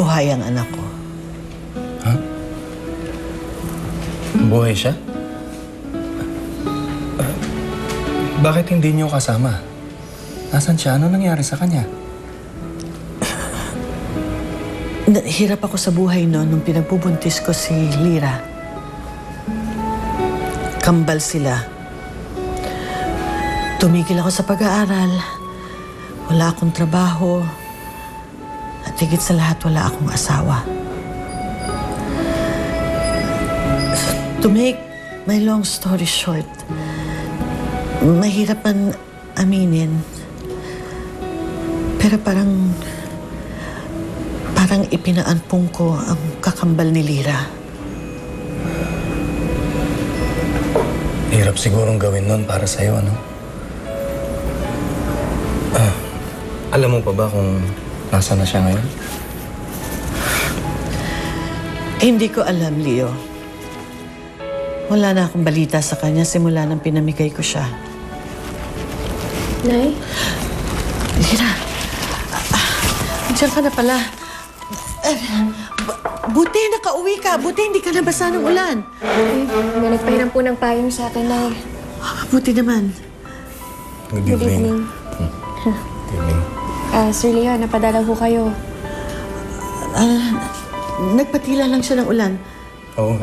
Buhay ang anak ko. Ha? Buhay siya? Bakit hindi niyo kasama? Nasaan siya? Ano nangyari sa kanya? Hirap ako sa buhay noon nung pinagbubuntis ko si Lira. Kambal sila. Tumigil ako sa pag-aaral. Wala akong trabaho. At higit sa lahat, wala akong asawa. To make my long story short, mahirap man aminin. Pero parang ipinaampong ko ang kakambal ni Lira. Hirap sigurong gawin nun para sa'yo, ano? Alam mo pa ba kung nasa na siya ngayon? Hindi ko alam, Leo. Wala na akong balita sa kanya simula nang pinamigay ko siya. Nay? Lira, diyan ka na pala. Buti nakauwi ka. Buti hindi ka nabasa ng ulan. May nagpahiram po ng payong sa akin, Nay. Buti naman. Good Good evening. Good evening. Sir Leo, napadala po kayo. Nagpatila lang siya ng ulan. Oo,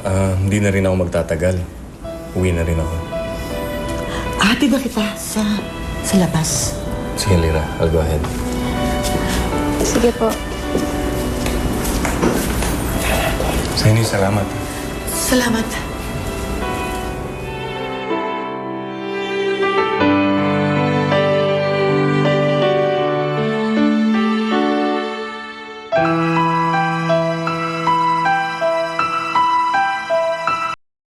hindi na rin ako magtatagal. Uwi na rin ako. Hatid na kita sa labas. Sige, Lira. I'll go ahead. Sige po. Sa'yo, salamat. Salamat.